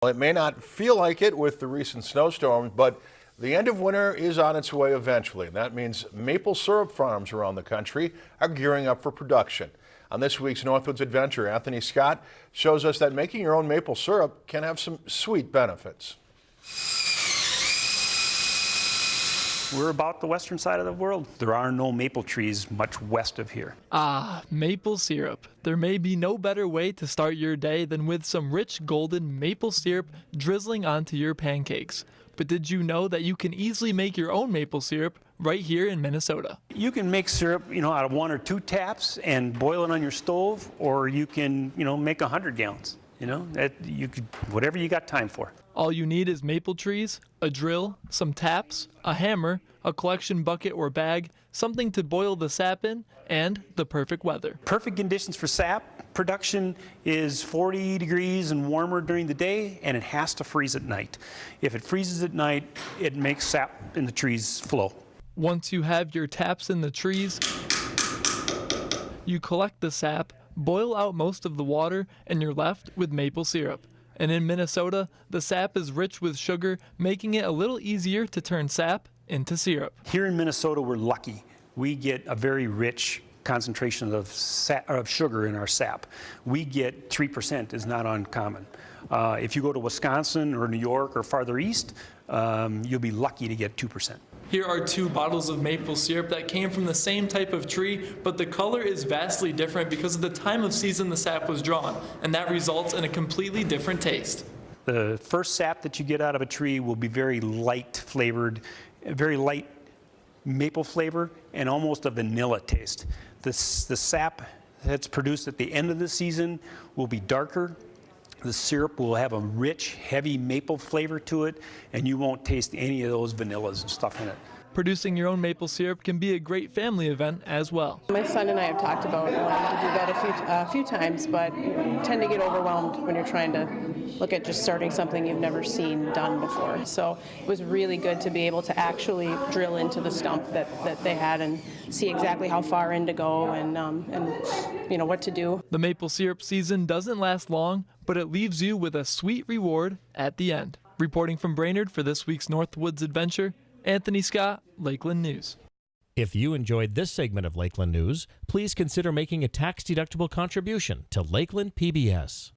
Well, it may not feel like it with the recent snowstorms, but the end of winter is on its way eventually. And that means maple syrup farms around the country are gearing up for production. On this week's Northwoods Adventure, Anthony Scott shows us that making your own maple syrup can have some sweet benefits. We're about the western side of the world. There are no maple trees much west of here. Ah, maple syrup. There may be no better way to start your day than with some rich golden maple syrup drizzling onto your pancakes. But did you know that you can easily make your own maple syrup right here in Minnesota? You can make syrup, out of 1 or 2 taps and boil it on your stove, or you can, make 100 gallons. You could, whatever you got time for. All you need is maple trees, a drill, some taps, a hammer, a collection bucket or bag, something to boil the sap in, and the perfect weather. Perfect conditions for sap production is 40 degrees and warmer during the day, and it has to freeze at night. If it freezes at night, it makes sap in the trees flow. Once you have your taps in the trees, you collect the sap, boil out most of the water, and you're left with maple syrup. And in Minnesota, the sap is rich with sugar, making it a little easier to turn sap into syrup. Here in Minnesota, we're lucky. We get a very rich concentration of sugar in our sap. We get 3%, is not uncommon. If you go to Wisconsin or New York or farther east, you'll be lucky to get 2%. Here are 2 bottles of maple syrup that came from the same type of tree, but the color is vastly different because of the time of season the sap was drawn, and that results in a completely different taste. The first sap that you get out of a tree will be very light flavored, very light maple flavor, and almost a vanilla taste. The sap that's produced at the end of the season will be darker. The syrup will have a rich, heavy maple flavor to it, and you won't taste any of those vanillas and stuff in it. Producing your own maple syrup can be a great family event as well. My son and I have talked about wanting to do that a few times, but you tend to get overwhelmed when you're trying to look at just starting something you've never seen done before. So it was really good to be able to actually drill into the stump that they had and see exactly how far in to go and what to do. The maple syrup season doesn't last long, but it leaves you with a sweet reward at the end. Reporting from Brainerd for this week's Northwoods Adventure, Anthony Scott, Lakeland News. If you enjoyed this segment of Lakeland News, please consider making a tax-deductible contribution to Lakeland PBS.